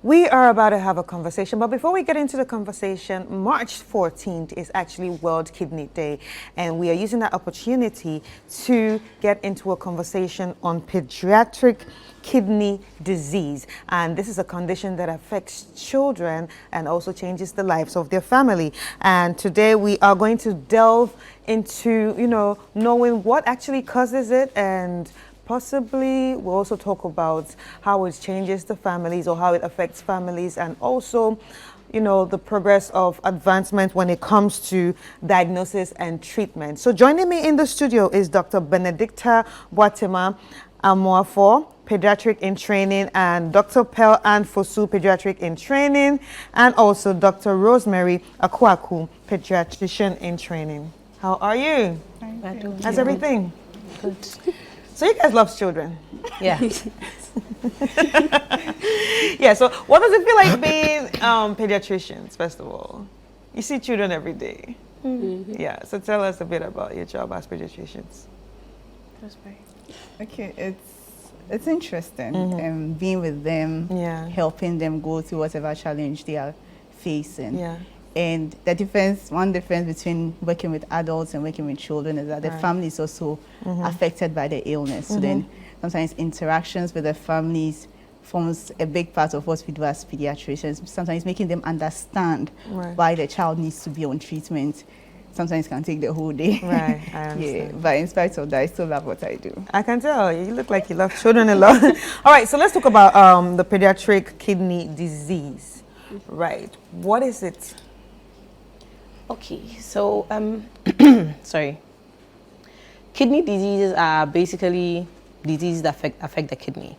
We are about to have a conversation, but before we get into the conversation, March 14th is actually World Kidney Day, and we are using that opportunity to get into a conversation on pediatric kidney disease. And this is a condition that affects children and also changes the lives of their family. And today we are going to delve into, knowing what actually causes it, and possibly we'll also talk about how it changes the families or how it affects families, and also, the progress of advancement when it comes to diagnosis and treatment. So joining me in the studio is Dr. Benedicta Boatema Amoafo, pediatric in training, and Dr. Pearl Ann Fosu, pediatric in training, and also Dr. Rosemary Akwaku, pediatrician in training. How are you? How's everything? Good. So you guys love children? Yeah. Yeah, so what does it feel like being pediatricians, first of all? You see children every day. Mm-hmm. Yeah, so tell us a bit about your job as pediatricians. Okay, it's interesting being with them, helping them go through whatever challenge they are facing. Yeah. And one difference between working with adults and working with children is that the family is also affected by the illness. So then sometimes interactions with the families forms a big part of what we do as pediatricians, sometimes making them understand why the child needs to be on treatment. Sometimes can take the whole day. Right, I understand. Yeah, but in spite of that, I still love what I do. I can tell. You look like you love children a lot. All right, so let's talk about the pediatric kidney disease. Right. What is it? Okay, so sorry. Kidney diseases are basically diseases that affect the kidney.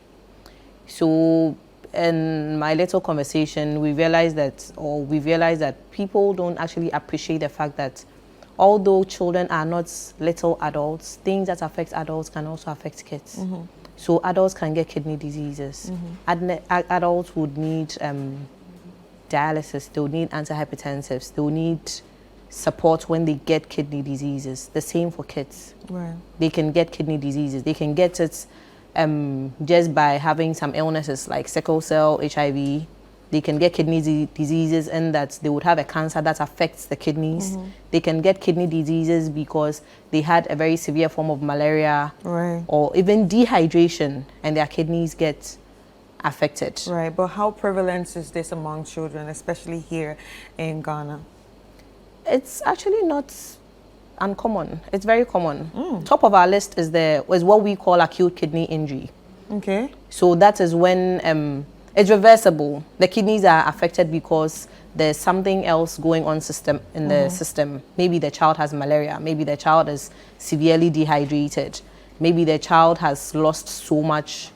So in my little conversation, we realized that people don't actually appreciate the fact that although children are not little adults, things that affect adults can also affect kids. So adults can get kidney diseases. Adults would need dialysis, they would need antihypertensives, they would need support when they get kidney diseases. The same for kids. Right. They can get kidney diseases. They can get it just by having some illnesses like sickle cell, HIV. They can get kidney diseases in that they would have a cancer that affects the kidneys. They can get kidney diseases because they had a very severe form of malaria or even dehydration, and their kidneys get affected. Right, but how prevalent is this among children, especially here in Ghana? It's actually not uncommon. It's very common. Top of our list is what we call acute kidney injury. Okay. So that is when it's reversible. The kidneys are affected because there's something else going on in the system. Maybe the child has malaria. Maybe the child is severely dehydrated. Maybe the child has lost so much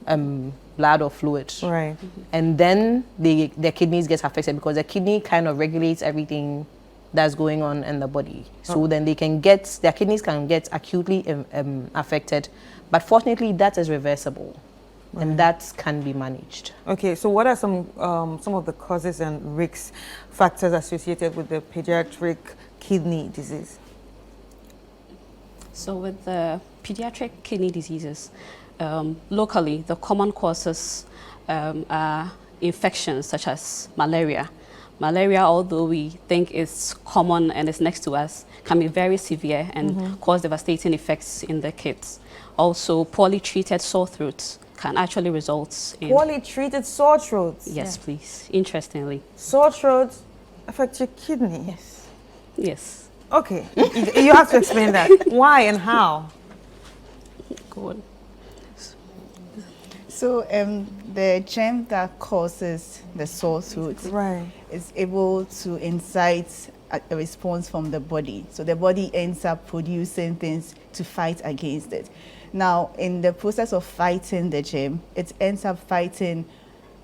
blood or fluid. Right. And then their kidneys get affected because the kidney kind of regulates everything that's going on in the body. So then their kidneys can get acutely affected. But fortunately, that is reversible. And that can be managed. Okay, so what are some of the causes and risk factors associated with the pediatric kidney disease? So with the pediatric kidney diseases, locally, the common causes are infections such as malaria. Malaria, although we think is common and is next to us, can be very severe and cause devastating effects in the kids. Also, poorly treated sore throats can actually result in... Poorly treated sore throats? Yes, please, interestingly. Sore throats affect your kidney? Yes. Yes. Okay, you have to explain that. Why and how? Go on. So the germ that causes the sore throat is able to incite a response from the body. So the body ends up producing things to fight against it. Now, in the process of fighting the germ, it ends up fighting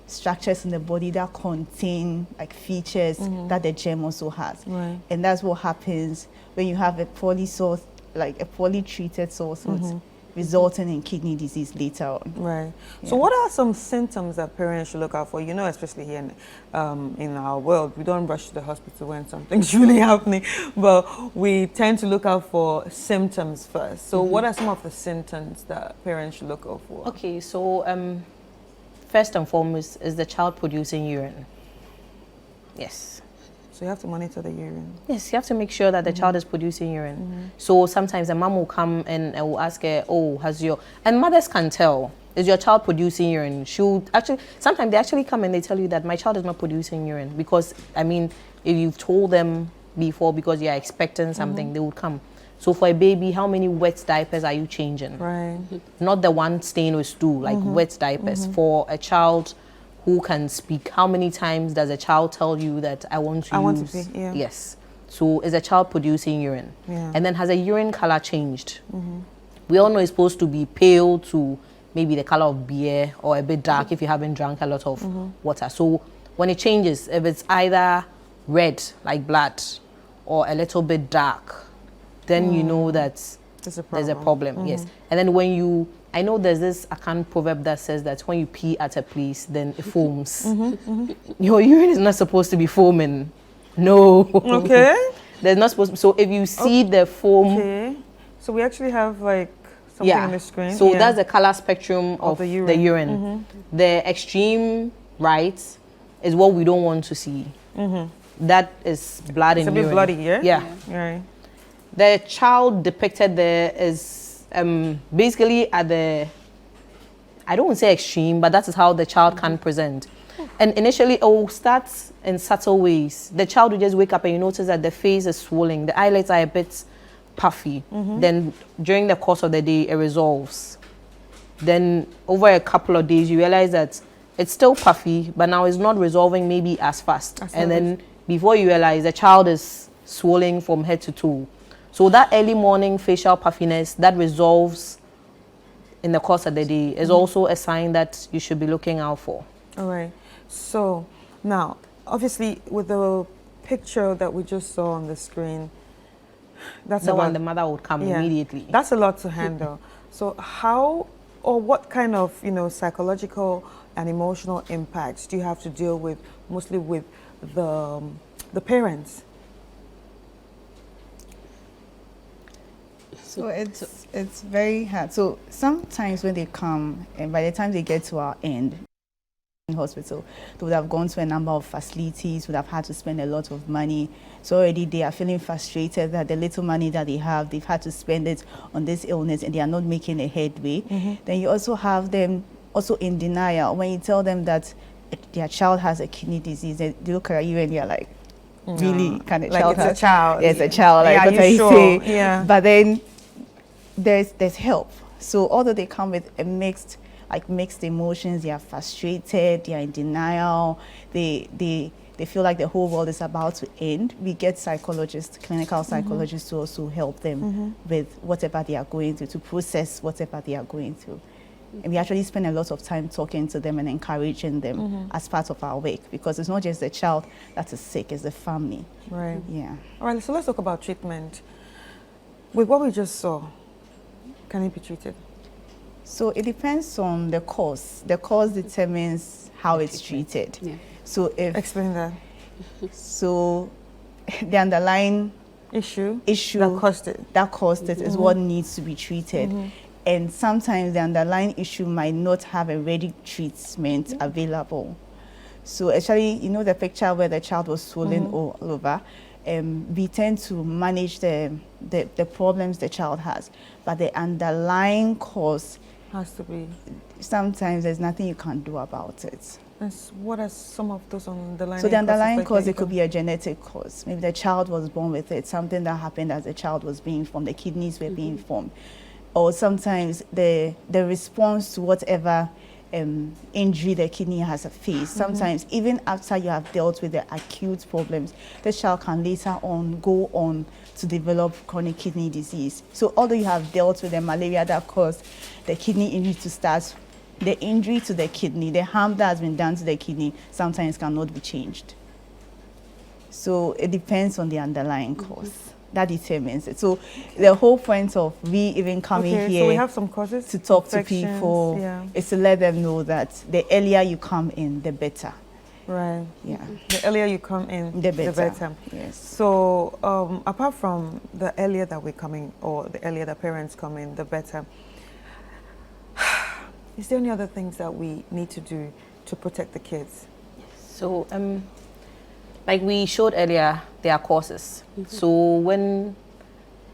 structures in the body that contain features that the germ also has. And that's what happens when you have a poorly treated sore throat, resulting in kidney disease later on. Right. Yeah. So what are some symptoms that parents should look out for? Especially here in our world, we don't rush to the hospital when something's really happening, but we tend to look out for symptoms first. So what are some of the symptoms that parents should look out for? Okay, so first and foremost, is the child producing urine? Yes. So you have to monitor the urine. Yes, you have to make sure that the child is producing urine. So sometimes the mom will come and will ask her, oh, and mothers can tell, is your child producing urine? Sometimes they actually come and they tell you that my child is not producing urine because, I mean, if you've told them before because you're expecting something, they will come. So for a baby, how many wet diapers are you changing? Right. Not the one stained with stool, like wet diapers. For a child who can speak, how many times does a child tell you that I want to use? Pee, yeah. Yes. So is a child producing urine? Yeah. And then has a urine color changed? We all know it's supposed to be pale to maybe the color of beer or a bit dark if you haven't drunk a lot of water. So when it changes, if it's either red, like blood, or a little bit dark, then you know that there's a problem. Yes. And then I know there's this Akan proverb that says that when you pee at a place, then it foams. Your urine is not supposed to be foaming. No. Okay. There's not supposed to. So if you see the foam. Okay. So we actually have like something on the screen. So that's the color spectrum of the urine. The extreme right is what we don't want to see. That is blood and urine. It's a bit bloody, yeah? Yeah. Right. The child depicted there is basically at the, I don't want to say extreme, but that is how the child can present. And initially it will start in subtle ways. The child will just wake up and you notice that the face is swollen, the eyelids are a bit puffy. Then during the course of the day it resolves. Then over a couple of days you realize that it's still puffy, but now it's not resolving maybe as fast. And then before you realize, the child is swollen from head to toe. So that early morning facial puffiness that resolves in the course of the day is also a sign that you should be looking out for. All right. So now, obviously, with the picture that we just saw on the screen, that's the one the mother would come immediately. That's a lot to handle. So how or what kind of psychological and emotional impacts do you have to deal with, mostly with the parents? So it's very hard. So sometimes when they come, and by the time they get to our end, in hospital, they would have gone to a number of facilities, would have had to spend a lot of money. So already they are feeling frustrated that the little money that they have, they've had to spend it on this illness and they are not making a headway. Then you also have them also in denial. When you tell them that their child has a kidney disease, they look at you and you're like, really, kind of like child? It's a child. It's a child. Like, yeah, what are you sure? saying? Yeah. But then there's help. So although they come with a mixed emotions, they are frustrated, they are in denial, they feel like the whole world is about to end. We get psychologists, clinical psychologists to also help them with whatever they are going through, to process whatever they are going through. And we actually spend a lot of time talking to them and encouraging them as part of our work, because it's not just the child that is sick, it's the family. Right. Yeah. All right, so let's talk about treatment. With what we just saw, can it be treated? So it depends on the cause. The cause determines how it's treated. Yeah. So if Explain that. so the underlying Issue that caused it is what needs to be treated. And sometimes the underlying issue might not have a ready treatment available. So actually, the picture where the child was swollen all over, we tend to manage the problems the child has, but the underlying cause has to be. Sometimes there's nothing you can do about it. What are some of those underlying causes? So the underlying cause, it could be a genetic cause. Maybe the child was born with it, something that happened as the child was being formed, the kidneys were being formed. Or sometimes the response to whatever injury the kidney has faced. Sometimes even after you have dealt with the acute problems, the child can later on go on to develop chronic kidney disease. So although you have dealt with the malaria that caused the kidney injury to start, the injury to the kidney, the harm that has been done to the kidney, sometimes cannot be changed. So it depends on the underlying cause. That determines it. So the whole point of we even coming here, so we have some causes to talk to people, is to let them know that the earlier you come in, the better. Right. Yeah. The earlier you come in, the better. Yes. So apart from the earlier that we come in, or the earlier the parents come in, the better. Is there any other things that we need to do to protect the kids? So, like we showed earlier, there are causes. So when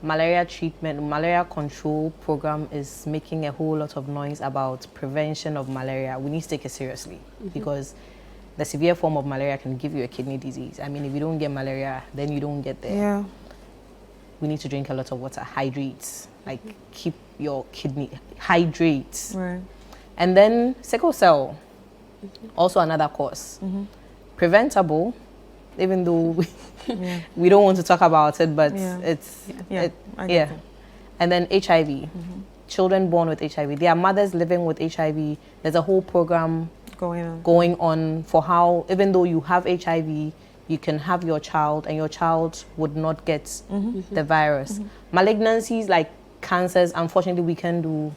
malaria treatment, malaria control program is making a whole lot of noise about prevention of malaria, we need to take it seriously because the severe form of malaria can give you a kidney disease. I mean, if you don't get malaria, then you don't get there. Yeah. We need to drink a lot of water, hydrate, like keep your kidney, hydrate. Right. And then sickle cell, also another cause. Preventable, even though we don't want to talk about it, but it's, I get it. And then HIV, children born with HIV. There are mothers living with HIV. There's a whole program going on for how, even though you have HIV, you can have your child and your child would not get the virus. Malignancies like cancers, unfortunately, we can't do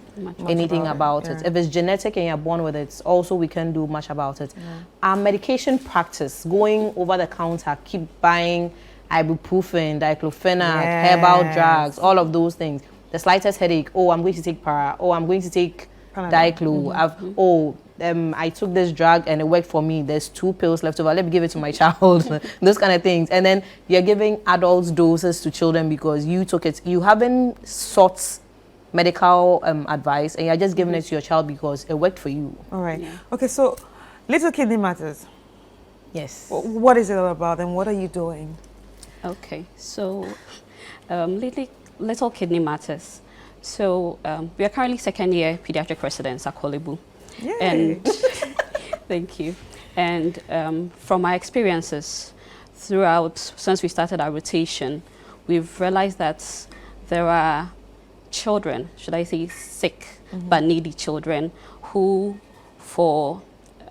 anything about it. If it's genetic and you're born with it, also we can't do much about it. Our medication practice, going over the counter, keep buying ibuprofen, diclofenac, herbal drugs, all of those things. The slightest headache, oh, I'm going to take para, oh, I'm going to take diclo, I took this drug and it worked for me. There's 2 pills left over. Let me give it to my child. Those kind of things. And then you're giving adults doses to children because you took it. You haven't sought medical advice and you're just giving it to your child because it worked for you. All right. Yeah. Okay, so Little Kidney Matters. Yes. What is it all about and what are you doing? Okay, so Little Kidney Matters. So we are currently second-year pediatric residents at Kolebu. Yay. And thank you. And from my experiences throughout, since we started our rotation, we've realized that there are children, should I say sick but needy children, who for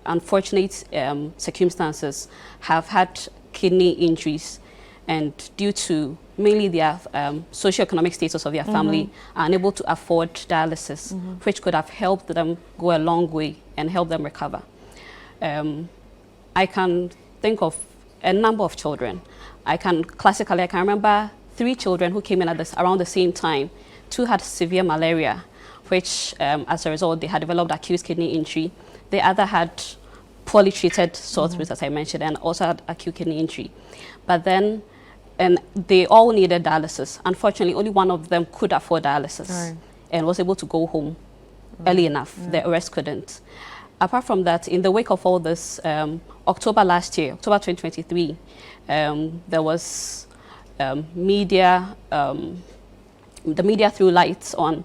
unfortunate circumstances have had kidney injuries, and due to mainly their socioeconomic status of their family, are unable to afford dialysis, which could have helped them go a long way and help them recover. I can think of a number of children. I can remember 3 children who came in at around the same time. 2 had severe malaria, which as a result, they had developed acute kidney injury. The other had poorly treated sore throat, as I mentioned, and also had acute kidney injury. But then, and they all needed dialysis. Unfortunately, only one of them could afford dialysis and was able to go home early enough. The rest couldn't. Apart from that, in the wake of all this, October last year, October 2023, there was the media threw lights on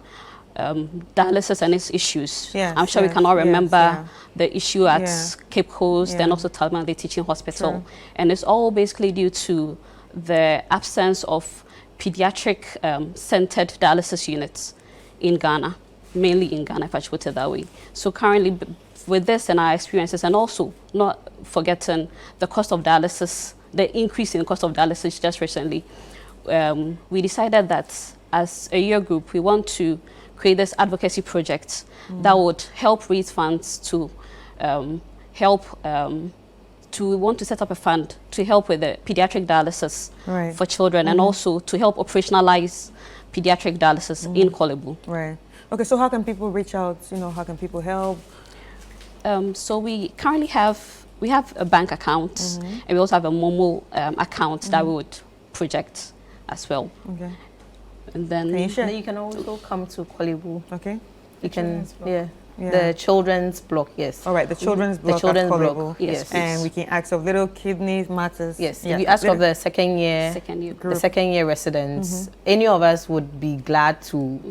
dialysis and its issues. I'm sure we can all remember the issue at Cape Coast and also Talman, the teaching hospital. And it's all basically due to the absence of pediatric centered dialysis units in Ghana, mainly in Ghana, if I should put it that way. So currently, with this and our experiences, and also not forgetting the cost of dialysis, the increase in the cost of dialysis just recently, we decided that as a year group, we want to create this advocacy project that would help raise funds to we want to set up a fund to help with the pediatric dialysis for children and also to help operationalize pediatric dialysis in Kolebu. Right. Okay, so how can people reach out? You know, how can people help? So we currently have a bank account and we also have a Momo account that we would project as well. Okay. And then you can also come to Kolebu. Okay. You can, the children's block, yes. All right, the children's block. The children's block, yes. And we can ask of Little Kidney Matters. Yes, if you ask of the second year residents, any of us would be glad to.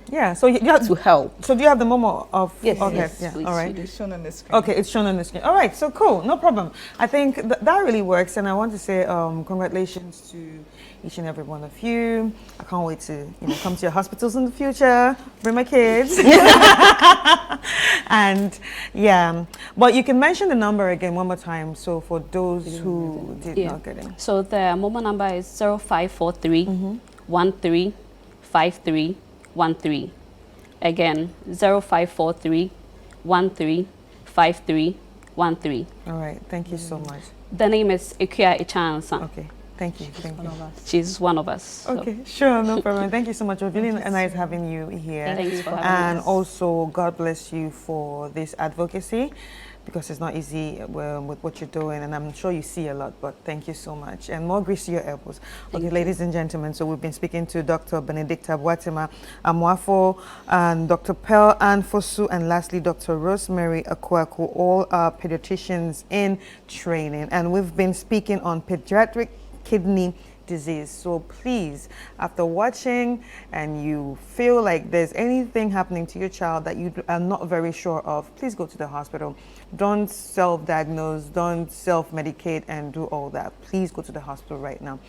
Yeah, so you have to help. So do you have the Momo of? Yes. Okay. Yes, yeah. please. All right. It's shown on the screen. Okay, it's shown on the screen. All right. So cool. No problem. I think that really works, and I want to say congratulations to each and every one of you. I can't wait to come to your hospitals in the future. Bring my kids. And but you can mention the number again one more time. So for those who did not get it. So the Momo number is 0543 135313. Again, 0543 135313. All right. Thank you so much. The name is Acute. Okay. Thank you. Thank you. She's one of us. So. Okay, sure, no problem. Thank you so much. It was really nice having you here. Thank you for having And us. also, God bless you for this advocacy, because it's not easy with what you're doing, and I'm sure you see a lot, but thank you so much. And more grease to your elbows. Okay, ladies and gentlemen, so we've been speaking to Dr. Benedicta Boatima Amwafo and Dr. Pearl Ann Fosu, and lastly, Dr. Rosemary Akwaku, all are pediatricians in training. And we've been speaking on pediatric kidney disease. So please, after watching and you feel like there's anything happening to your child that you are not very sure of, please go to the hospital. Don't self-diagnose, don't self-medicate and do all that. Please go to the hospital right now.